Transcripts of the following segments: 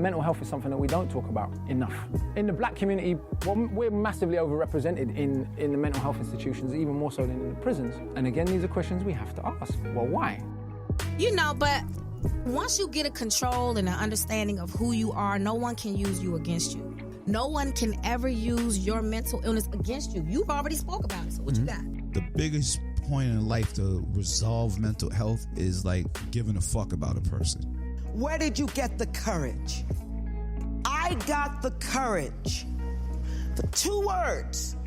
mental health is something that we don't talk about enough. In the black community, well, we're massively overrepresented in the mental health institutions, even more so than in the prisons. And again, these are questions we have to ask. Well, why? But once you get a control and an understanding of who you are, no one can use you against you. No one can ever use your mental illness against you. You've already spoke about it, so what you got? The biggest point in life to resolve mental health is like giving a fuck about a person. Where did you get the courage? I got the courage for 2 words.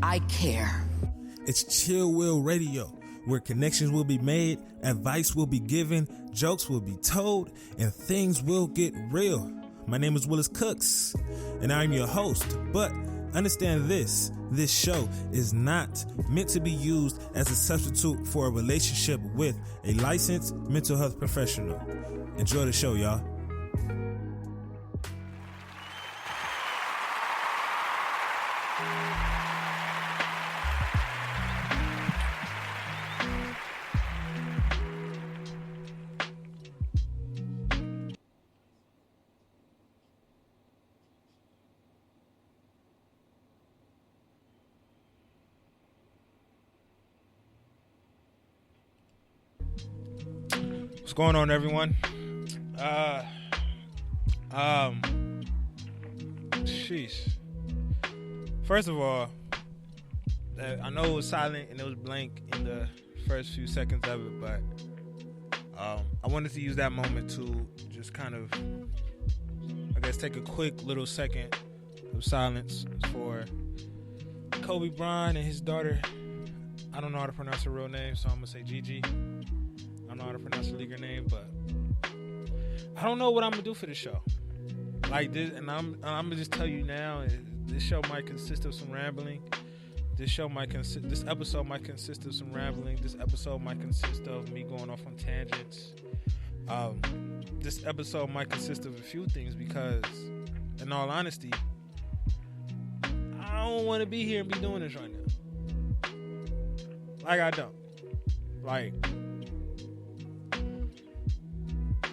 I care. It's Chill Will Radio, where connections will be made, advice will be given, jokes will be told, and things will get real. My name is Willis Cooks, and I'm your host. But understand this show is not meant to be used as a substitute for a relationship with a licensed mental health professional. Enjoy the show, y'all. What's going on, everyone? Sheesh. First of all, I know it was silent and it was blank in the first few seconds of it, but I wanted to use that moment to just kind of, I guess, take a quick little second of silence for Kobe Bryant and his daughter. I don't know how to pronounce her real name, so I'm gonna say Gigi. I don't know how to pronounce her legal name, but I don't know what I'm gonna do for the show. Like this, and I'm gonna just tell you now. This show might consist of some rambling. This episode might consist of some rambling. This episode might consist of me going off on tangents. This episode might consist of a few things because, in all honesty, I don't want to be here and be doing this right now. Like I don't. Like.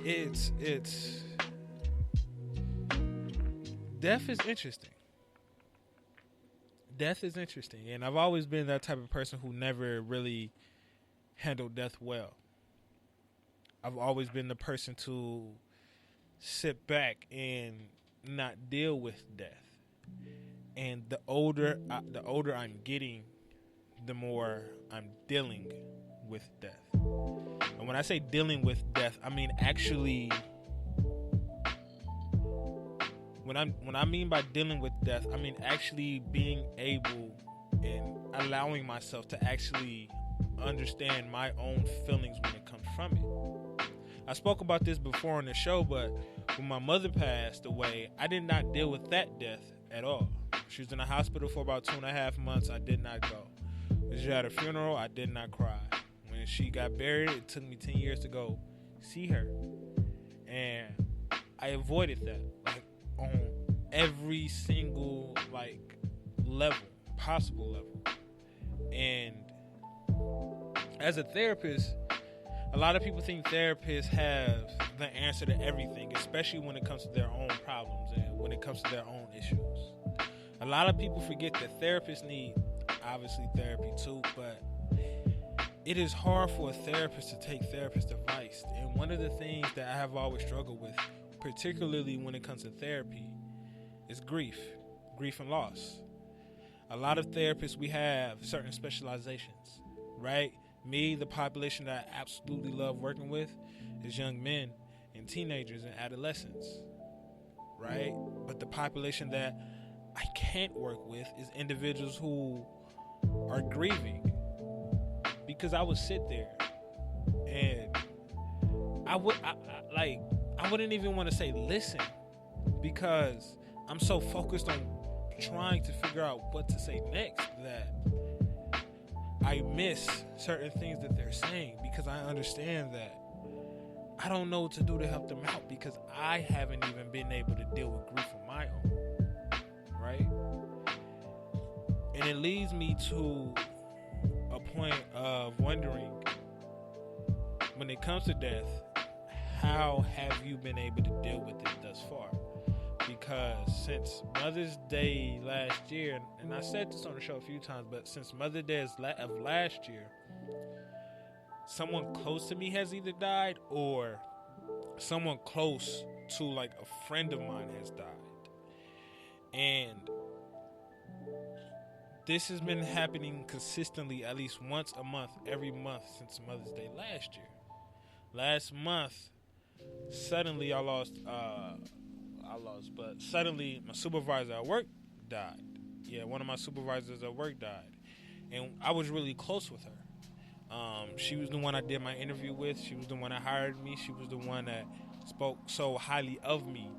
It's death is interesting. Death is interesting, and I've always been that type of person who never really handled death well. I've always been the person to sit back and not deal with death. And the older I'm getting, the more I'm dealing with death. And when I say dealing with death, I mean actually, when I mean by dealing with death, I mean actually being able and allowing myself to actually understand my own feelings when it comes from it. I spoke about this before on the show, but when my mother passed away, I did not deal with that death at all. She was in the hospital for about 2.5 months. I did not go. When she had a funeral, I did not cry. When she got buried, it took me 10 years to go see her. And I avoided that, like, on every single, like, level, possible level. And as a therapist, a lot of people think therapists have the answer to everything, especially when it comes to their own problems and when it comes to their own issues. A lot of people forget that therapists need, obviously, therapy too, but it is hard for a therapist to take therapist advice. And one of the things that I have always struggled with, particularly when it comes to therapy, is grief and loss. A lot of therapists, we have certain specializations, right? Me, the population that I absolutely love working with is young men and teenagers and adolescents, right? But the population that I can't work with is individuals who are grieving. Because I would sit there and I wouldn't even want to say listen, because I'm so focused on trying to figure out what to say next that I miss certain things that they're saying, because I understand that I don't know what to do to help them out, because I haven't even been able to deal with grief on my own, right? And it leads me to a point of wondering, when it comes to death, how have you been able to deal with it thus far? Because since Mother's Day last year, and I said this on the show a few times, but since Mother's Day of last year, someone close to me has either died or someone close to like a friend of mine has died. And this has been happening consistently at least once a month, every month since Mother's Day last year. Last month, suddenly but suddenly my supervisor at work died. Yeah, one of my supervisors at work died. And I was really close with her. She was the one I did my interview with. She was the one that hired me. She was the one that spoke so highly of me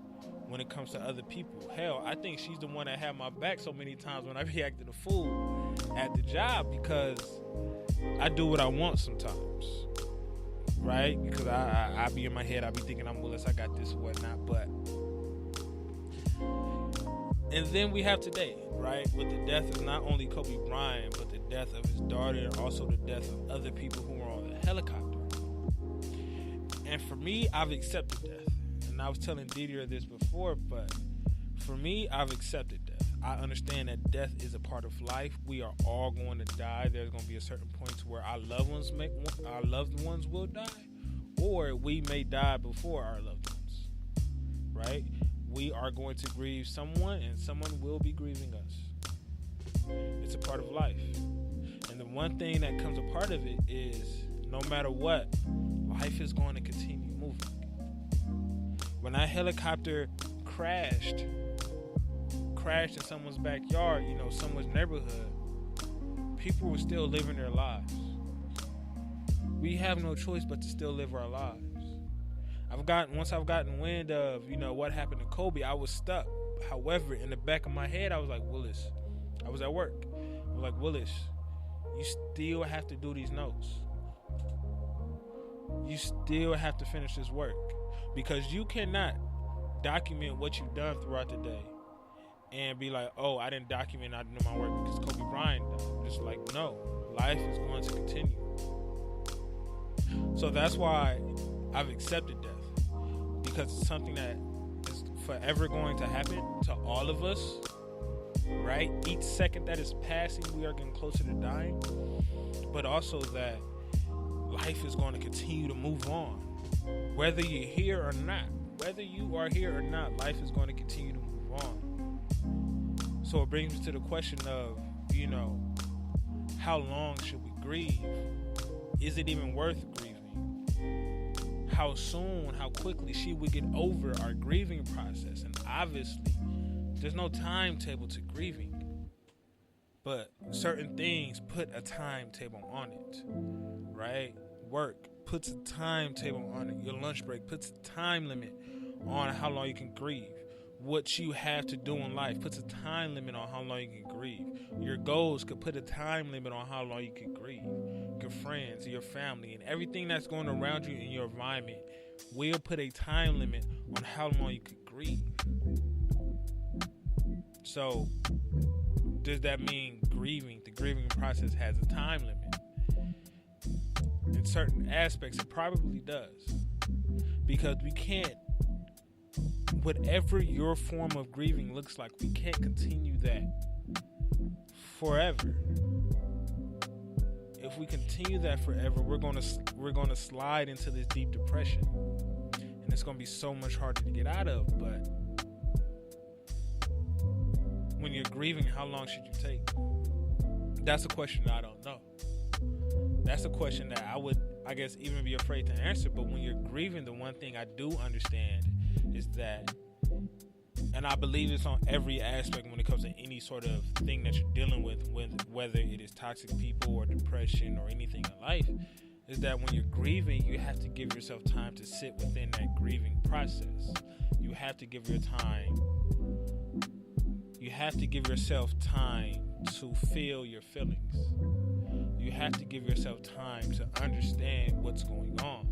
when it comes to other people. Hell, I think she's the one that had my back so many times when I be acting a fool at the job, because I do what I want sometimes, right? Because I be in my head, I be thinking I'm Willis, I got this and whatnot, but... And then we have today, right, with the death of not only Kobe Bryant, but the death of his daughter, and also the death of other people who were on the helicopter. And for me, I've accepted death. And I was telling Didier this before, but for me, I've accepted death. I understand that death is a part of life. We are all going to die. There's going to be a certain point to where our loved ones will die, or we may die before our loved ones, right? We are going to grieve someone, and someone will be grieving us. It's a part of life. And the one thing that comes a part of it is, no matter what, life is going to continue moving. When that helicopter crashed in someone's backyard, someone's neighborhood, people were still living their lives. We have no choice but to still live our lives. Once I've gotten wind of, what happened to Kobe, I was stuck. However, in the back of my head, I was like, Willis, I was at work. I was like, Willis, you still have to do these notes. You still have to finish this work, because you cannot document what you've done throughout the day and be like, oh, I didn't document, I didn't do my work because Kobe Bryant died. It's like, no, life is going to continue. So that's why I've accepted death, because it's something that is forever going to happen to all of us, right? Each second that is passing, we are getting closer to dying, but also that life is going to continue to move on. Whether you're here or not, life is going to continue to move on. So it brings me to the question of, how long should we grieve? Is it even worth grieving? How soon, how quickly should we get over our grieving process? And obviously, there's no timetable to grieving. But certain things put a timetable on it, right? Work puts a timetable on it. Your lunch break puts a time limit on how long you can grieve. What you have to do in life puts a time limit on how long you can grieve. Your goals could put a time limit on how long you can grieve. Your friends, your family, and everything that's going around you in your environment will put a time limit on how long you can grieve. So, does that mean the grieving process has a time limit? In certain aspects, it probably does. Because we can't, whatever your form of grieving looks like, we can't continue that forever. If we continue that forever, we're going to slide into this deep depression. And it's going to be so much harder to get out of. But when you're grieving, how long should you take? That's a question that I don't know. That's a question that I would, I guess, even be afraid to answer. But when you're grieving, the one thing I do understand is that, and I believe it's on every aspect when it comes to any sort of thing that you're dealing with, whether it is toxic people or depression or anything in life, is that when you're grieving, you have to give yourself time to sit within that grieving process. You have to give yourself time to feel your feelings. You have to give yourself time to understand what's going on.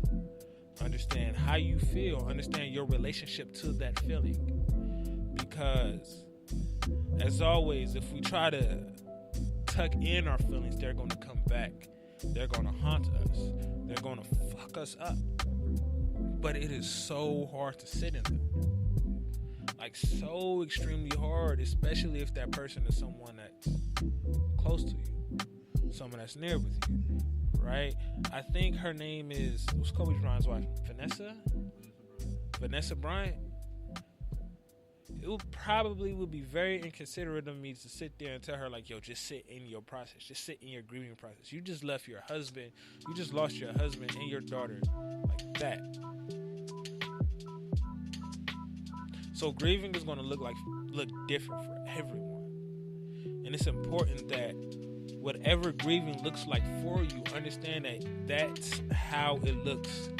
Understand how you feel. Understand your relationship to that feeling. Because, as always, if we try to tuck in our feelings, they're going to come back. They're going to haunt us. They're going to fuck us up. but it is so hard to sit in them. Like, so extremely hard, especially if that person is someone that's close to you, someone that's near with you, right? I think her name what's Kobe Bryant's wife? Vanessa Bryant. It would be very inconsiderate of me to sit there and tell her, like, yo, just sit in your process. Just sit in your grieving process. You just left your husband. You just lost your husband and your daughter like that. So grieving is going to look different for everyone. And it's important that whatever grieving looks like for you, understand that that's how it looks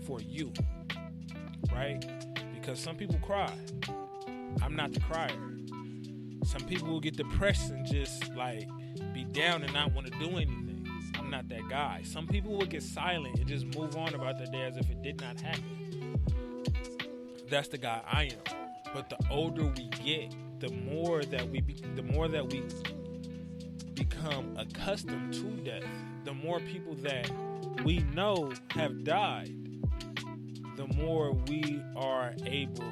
for you, right? Because some people cry. I'm not the crier. Some people will get depressed and just like be down and not want to do anything. I'm not that guy. Some people will get silent and just move on about their day as if it did not happen. That's the guy I am. But the older we get, the more that we become accustomed to death, the more people that we know have died, the more we are able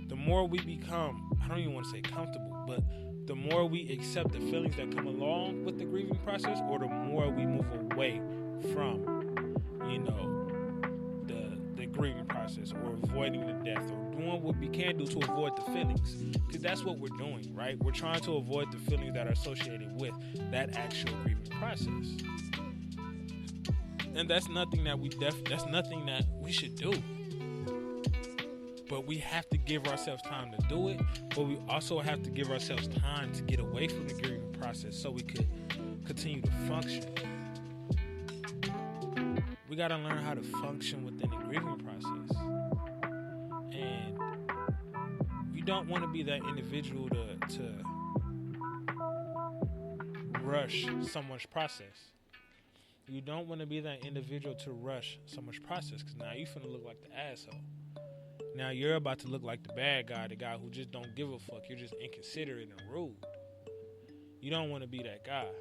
the more we become, I don't even want to say comfortable, but the more we accept the feelings that come along with the grieving process, or the more we move away from, the grieving process, or avoiding the death, or doing what we can do to avoid the feelings. Because that's what we're doing, right? We're trying to avoid the feelings that are associated with that actual grieving process. And that's nothing that we should do. But we have to give ourselves time to do it, but we also have to give ourselves time to get away from the grieving process so we could continue to function. We got to learn how to function within the grieving process. And you don't want to be that individual to rush someone's process. You don't want to be that individual to rush someone's process, because now you're finna look like the asshole. Now you're about to look like the bad guy, the guy who just don't give a fuck. You're just inconsiderate and rude. You don't want to be that guy.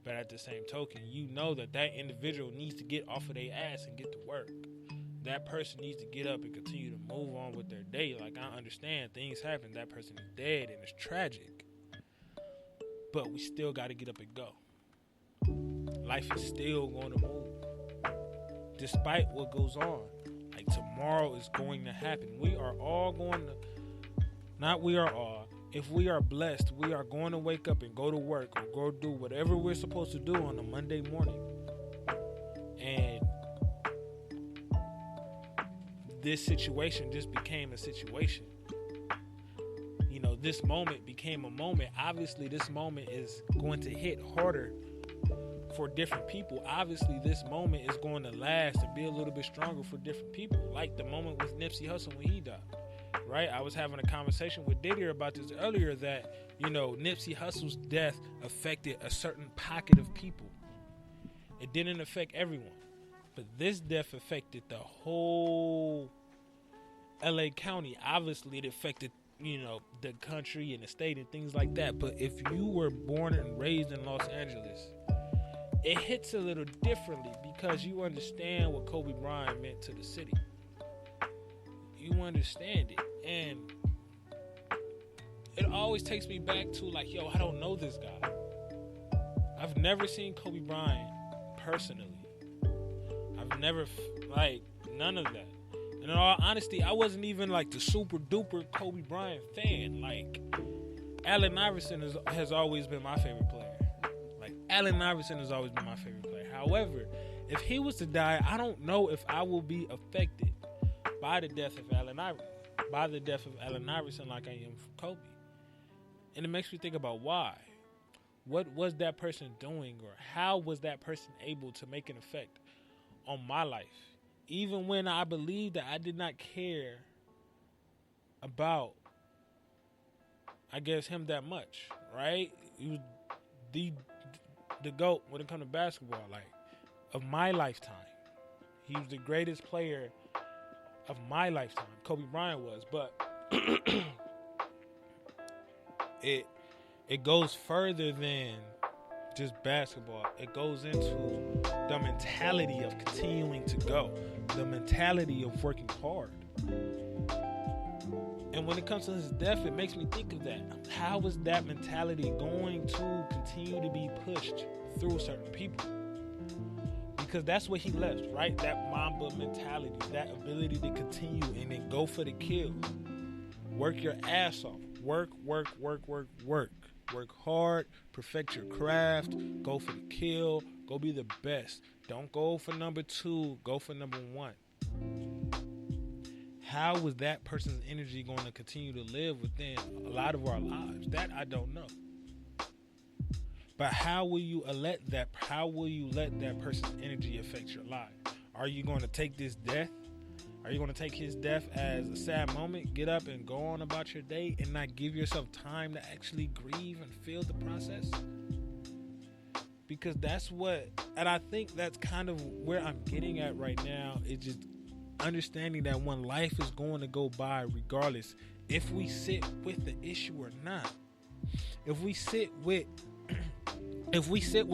But at the same token, you know that individual needs to get off of their ass and get to work. That person needs to get up and continue to move on with their day. Like, I understand things happen. That person is dead and it's tragic. But we still got to get up and go. Life is still going to move. Despite what goes on. Like, tomorrow is going to happen. We are all going to, not we are all, if we are blessed, we are going to wake up and go to work or go do whatever we're supposed to do on a Monday morning. And this situation just became a situation. This moment became a moment. Obviously, this moment is going to hit harder for different people. Obviously, this moment is going to last and be a little bit stronger for different people. Like the moment with Nipsey Hussle when he died, right? I was having a conversation with Didier about this earlier that, Nipsey Hussle's death affected a certain pocket of people. It didn't affect everyone. But this death affected the whole LA County. Obviously, it affected, the country and the state and things like that. But if you were born and raised in Los Angeles, it hits a little differently because you understand what Kobe Bryant meant to the city. You understand it. And it always takes me back to like, I don't know this guy. I've never seen Kobe Bryant personally. I've never, none of that. And in all honesty, I wasn't even like the super duper Kobe Bryant fan. Like, Allen Iverson has always been my favorite player. Allen Iverson has always been my favorite player. However, if he was to die, I don't know if I will be affected by the death of Allen Iverson like I am from Kobe. And it makes me think about why. What was that person doing, or how was that person able to make an effect on my life? Even when I believed that I did not care about, him that much, right? He was the GOAT when it comes to basketball, of my lifetime. He was the greatest player of my lifetime. Kobe Bryant was, but it goes further than just basketball. It goes into the mentality of continuing to go, the mentality of working hard. And when it comes to his death, it makes me think of that. How is that mentality going to continue to be pushed through certain people? Because that's what he left, right? That Mamba mentality, that ability to continue and then go for the kill. Work your ass off. Work. Work hard, perfect your craft, go for the kill, go be the best. Don't go for number 2, go for number 1. How is that person's energy going to continue to live within a lot of our lives? That I don't know. But how will you let that person's energy affect your life? Are you going to take this death? Are you going to take his death as a sad moment, get up and go on about your day and not give yourself time to actually grieve and feel the process? Because that's what, and I think that's kind of where I'm getting at right now, is just understanding that when life is going to go by regardless, if we sit with the issue or not, if we sit with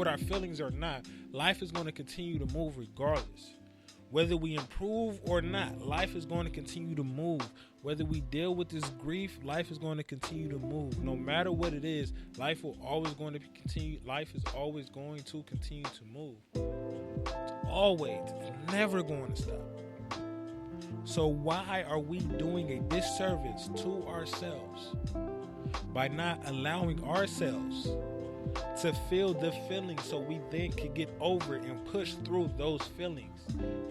our feelings or not, life is going to continue to move regardless. Whether we improve or not, life is going to continue to move. Whether we deal with this grief, life is going to continue to move. No matter what it is, life is always going to continue to move. Always. It's never going to stop. So why are we doing a disservice to ourselves by not allowing ourselves to feel the feelings so we then can get over and push through those feelings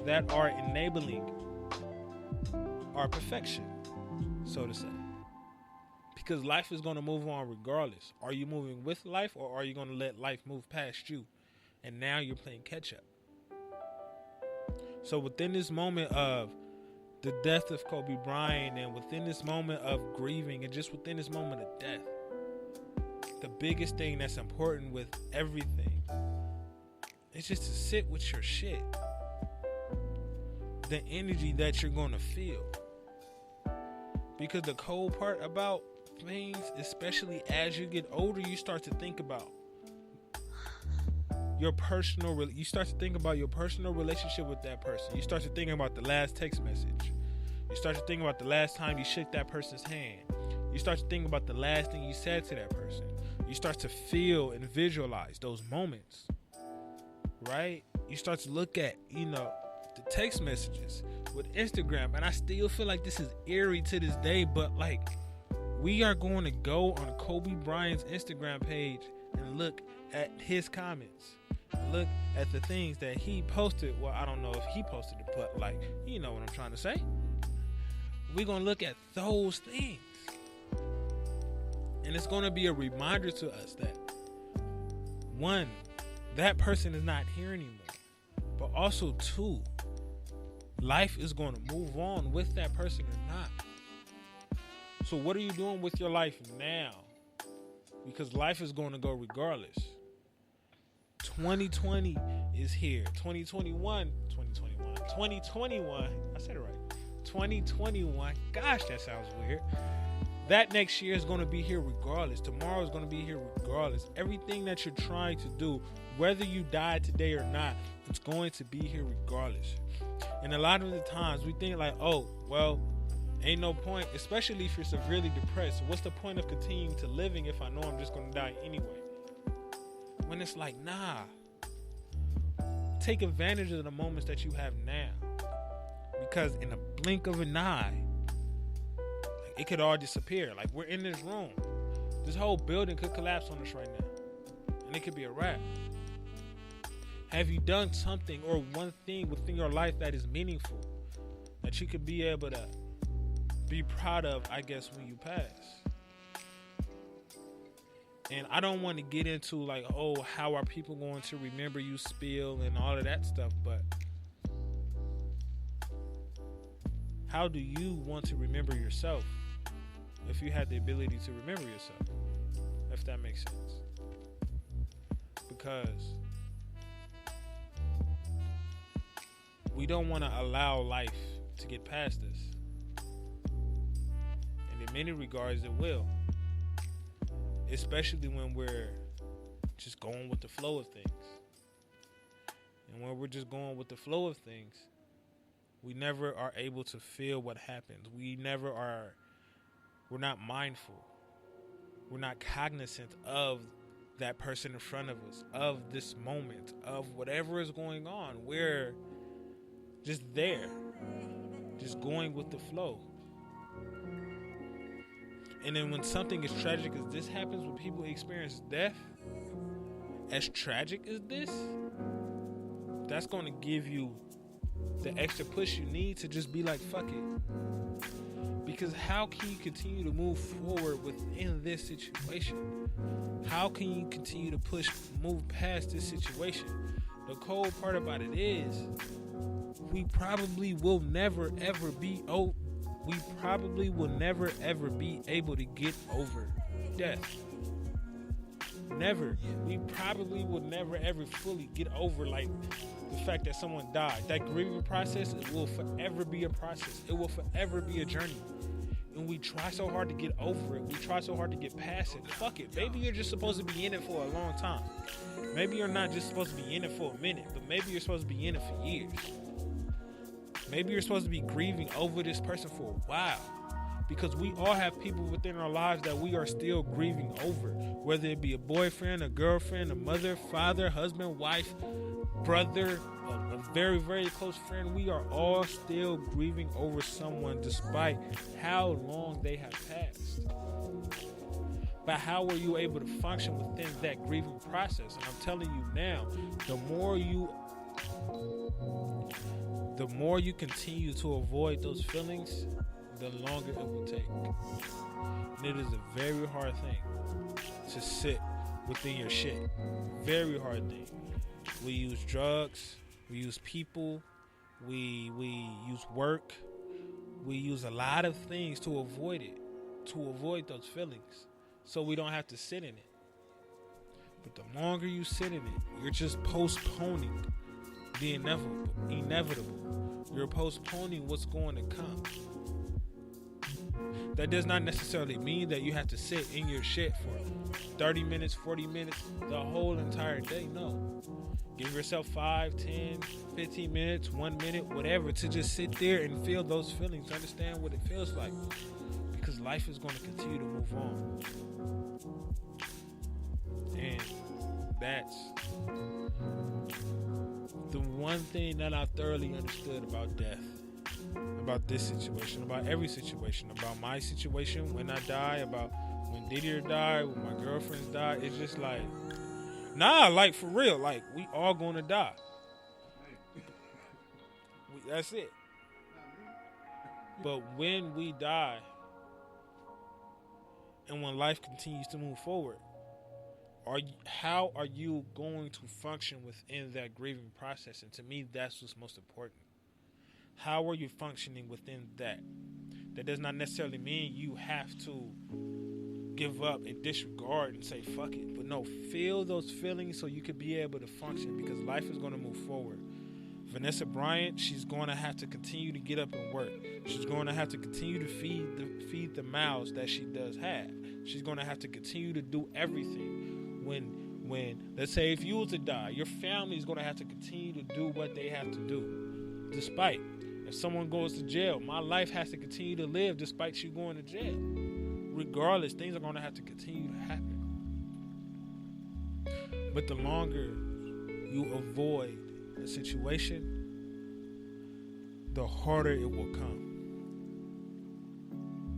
that are enabling our perfection, so to say? Because life is going to move on regardless. Are you moving with life, or are you going to let life move past you and now you're playing catch up? So within this moment of the death of Kobe Bryant, and within this moment of grieving, and just within this moment of death, the biggest thing that's important with everything is just to sit with your shit. The energy that you're going to feel. Because the cold part about things, especially as you get older, you start to think about your personal relationship with that person. You start to think about the last text message. You start to think about the last time you shook that person's hand. You start to think about the last thing you said to that person. You start to feel and visualize those moments, right? You start to look at, the text messages with Instagram. And I still feel like this is eerie to this day, but like, we are going to go on Kobe Bryant's Instagram page and look at his comments. Look at the things that he posted. Well, I don't know if he posted it, but like, you know what I'm trying to say. We're going to look at those things. And it's going to be a reminder to us that, one, that person is not here anymore. But also, two, life is going to move on with that person or not. So what are you doing with your life now? Because life is going to go regardless. 2020 is here. 2021. I said it right. 2021. Gosh, that sounds weird. That next year is going to be here regardless. Tomorrow is going to be here regardless. Everything that you're trying to do, whether you die today or not, it's going to be here regardless. And a lot of the times we think like, oh, well, ain't no point, especially if you're severely depressed. What's the point of continuing to living if I know I'm just going to die anyway? When it's like, nah. Take advantage of the moments that you have now. Because in a blink of an eye, it could all disappear. Like, we're in this room. This whole building could collapse on us right now. And it could be a wrap. Have you done something or one thing within your life that is meaningful, that you could be able to be proud of, I guess, when you pass? And I don't want to get into like, oh, how are people going to remember you spill and all of that stuff, but how do you want to remember yourself if you had the ability to remember yourself? If that makes sense. Because we don't want to allow life to get past us. And in many regards, it will. Especially when we're just going with with the flow of things. And when we're just going with the flow of things, we never are able to feel what happens. We're not mindful. We're not cognizant of that person in front of us, of this moment, of whatever is going on. We're just there, just going with the flow. And then when something as tragic as this happens, when people experience death, as tragic as this, that's going to give you the extra push you need to just be like, fuck it. Because how can you continue to move forward within this situation? How can you continue to move past this situation? The cold part about it is, we probably will never ever be able to get over death. Never. We probably will never ever fully get over like the fact that someone died. That grieving process, it will forever be a process. It will forever be a journey. And we try so hard to get over it. We try so hard to get past it. Fuck it. Maybe you're just supposed to be in it for a long time. Maybe you're not just supposed to be in it for a minute, but maybe you're supposed to be in it for years. Maybe you're supposed to be grieving over this person for a while. Because we all have people within our lives that we are still grieving over. Whether it be a boyfriend, a girlfriend, a mother, father, husband, wife, brother, a very, very close friend. We are all still grieving over someone despite how long they have passed. But how were you able to function within that grieving process? And I'm telling you now, the more you continue to avoid those feelings, the longer it will take. And it is a very hard thing to sit within your shit. Very hard thing. We use drugs, we use people, we use work, we use a lot of things to avoid it, to avoid those feelings, so we don't have to sit in it. But the longer you sit in it, you're just postponing the inevitable. You're postponing what's going to come. That does not necessarily mean that you have to sit in your shit for 30 minutes, 40 minutes, the whole entire day. No. Give yourself 5, 10, 15 minutes, 1 minute, whatever, to just sit there and feel those feelings, understand what it feels like. Because life is going to continue to move on. And that's the one thing that I thoroughly understood about death. About this situation, about every situation, about my situation when I die, about when Didier died, when my girlfriends died. It's just like, nah, like for real, like we all gonna die. That's it. But when we die, and when life continues to move forward, how are you going to function within that grieving process? And to me, that's what's most important. How are you functioning within that? That does not necessarily mean you have to give up and disregard and say fuck it. But no, feel those feelings so you can be able to function, because life is going to move forward. Vanessa Bryant, she's going to have to continue to get up and work. She's going to have to continue to feed the mouths that she does have. She's going to have to continue to do everything. When let's say if you were to die, your family is going to have to continue to do what they have to do. Despite if someone goes to jail, my life has to continue to live despite you going to jail. Regardless, things are going to have to continue to happen. But the longer you avoid a situation, the harder it will come.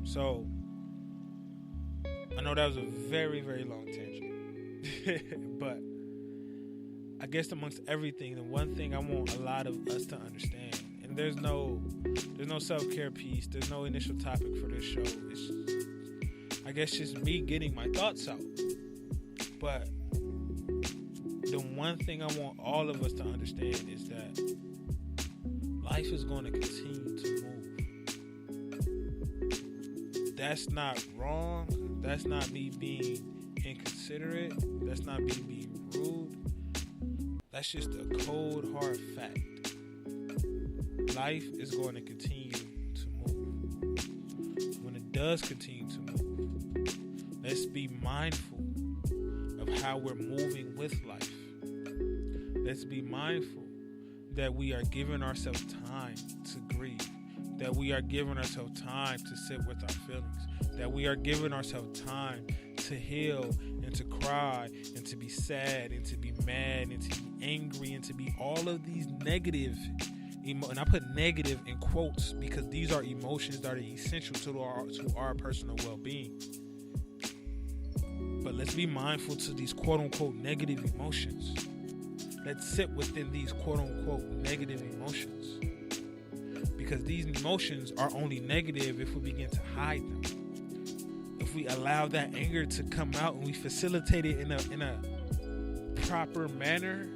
So, I know that was a very, very long tangent. But I guess amongst everything, the one thing I want a lot of us to understand, and there's no self-care piece, there's no initial topic for this show. It's, I guess, just me getting my thoughts out. But the one thing I want all of us to understand is that life is going to continue to move. That's not wrong. That's not me being inconsiderate. That's not me being rude. That's just a cold, hard fact. Life is going to continue to move. When it does continue to move, let's be mindful of how we're moving with life. Let's be mindful that we are giving ourselves time to grieve, that we are giving ourselves time to sit with our feelings, that we are giving ourselves time to heal and to cry and to be sad and to be mad and to be angry and to be all of these negative and I put negative in quotes because these are emotions that are essential to our personal well-being. But let's be mindful to these quote-unquote negative emotions. Let's sit within these quote-unquote negative emotions, because these emotions are only negative if we begin to hide them. If we allow that anger to come out and we facilitate it in a proper manner,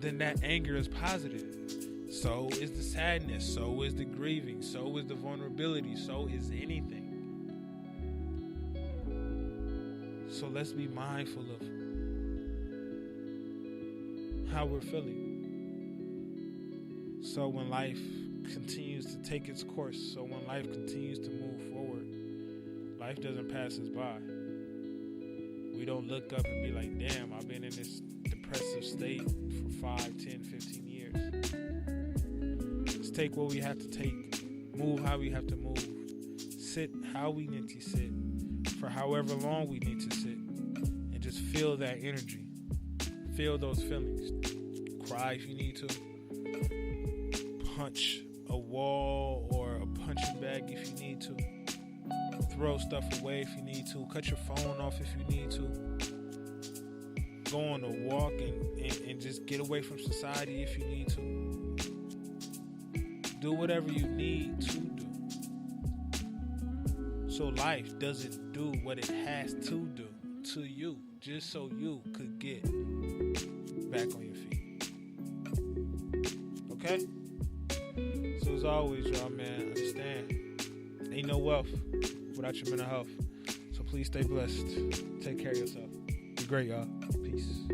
then that anger is positive. So is the sadness, so is the grieving, so is the vulnerability, so is anything. So let's be mindful of how we're feeling. So when life continues to take its course, so when life continues to move forward, life doesn't pass us by. We don't look up and be like, damn, I've been in this depressive state for 5, 10, 15 years. Let's take what we have to take, move how we have to move, sit how we need to sit, for however long we need to sit, and just feel that energy. Feel those feelings. Cry if you need to. Punch a wall or a punching bag if you need to. Throw stuff away if you need to. Cut your phone off if you need to. Go on a walk and just get away from society if you need to. Do whatever you need to do. So life doesn't do what it has to do to you, just so you could get back on your feet. Okay? So as always, y'all, man, understand, ain't no wealth without your mental health. So please stay blessed. Take care of yourself. Be great, y'all. Peace.